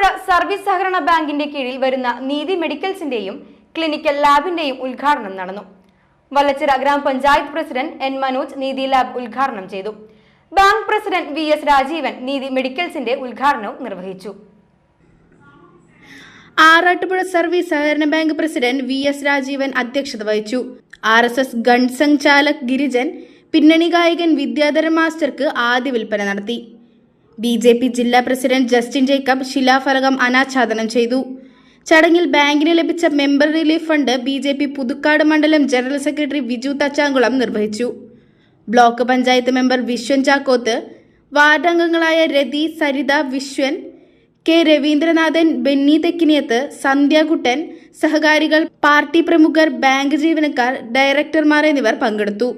Arattupuzha service സഹകരണ ബാങ്കിന്റെ കീഴിൽ വരുന്ന നീതി മെഡിക്കൽസിന്റെയും ക്ലിനിക്കൽ ലാബിന്റെയും ഉദ്ഘാടനം നടന്നു. വല്ലച്ചിറ ഗ്രാമപഞ്ചായത്ത് പ്രസിഡന്റ് എൻ മനോജ് നീതി ലാബ് ഉദ്ഘാടനം ചെയ്തു. Bank president VS. രാജീവൻ നീതി മെഡിക്കൽസിന്റെ ഉദ്ഘാടനവും നിർവഹിച്ചു. ആറാട്ടുപുഴ സർവീസ് സഹകരണ ബാങ്ക് പ്രസിഡന്റ് വി.എസ്. രാജീവൻ അധ്യക്ഷത വഹിച്ചു. RSS ഗൺസംഘ് ചാലക് ഗിരിജൻ, പിന്നണി ഗായകൻ വിദ്യാധരൻ മാസ്റ്റർക്ക് ആദ്യ വിൽപ്പന നടത്തി. BJP ജില്ലാ പ്രസിഡന്റ് ജസ്റ്റിൻ ജേക്കബ് ശിലാഫലകം അനാച്ഛാദനം ചെയ്തു. ചടങ്ങിൽ ബാങ്കിന് ലഭിച്ച member relief fund BJP Puthukkad മണ്ഡലം ജനറൽ സെക്രട്ടറി വിജു തച്ചാങ്കുളം നിർവഹിച്ചു. Block panchayat member Vishwan Chakkoth, ward അംഗങ്ങളായ രതി, സരിത, വിശ്വൻ, കെ രവീന്ദ്രനാഥൻ, ബെന്നി തെക്കിനിയത്ത്, സന്ധ്യാകുട്ടൻ, സഹകാരികൾ, പാർട്ടി പ്രമുഖർ, ബാങ്ക് ജീവനക്കാർ, ഡയറക്ടർമാർ എന്നിവർ പങ്കെടുത്തു.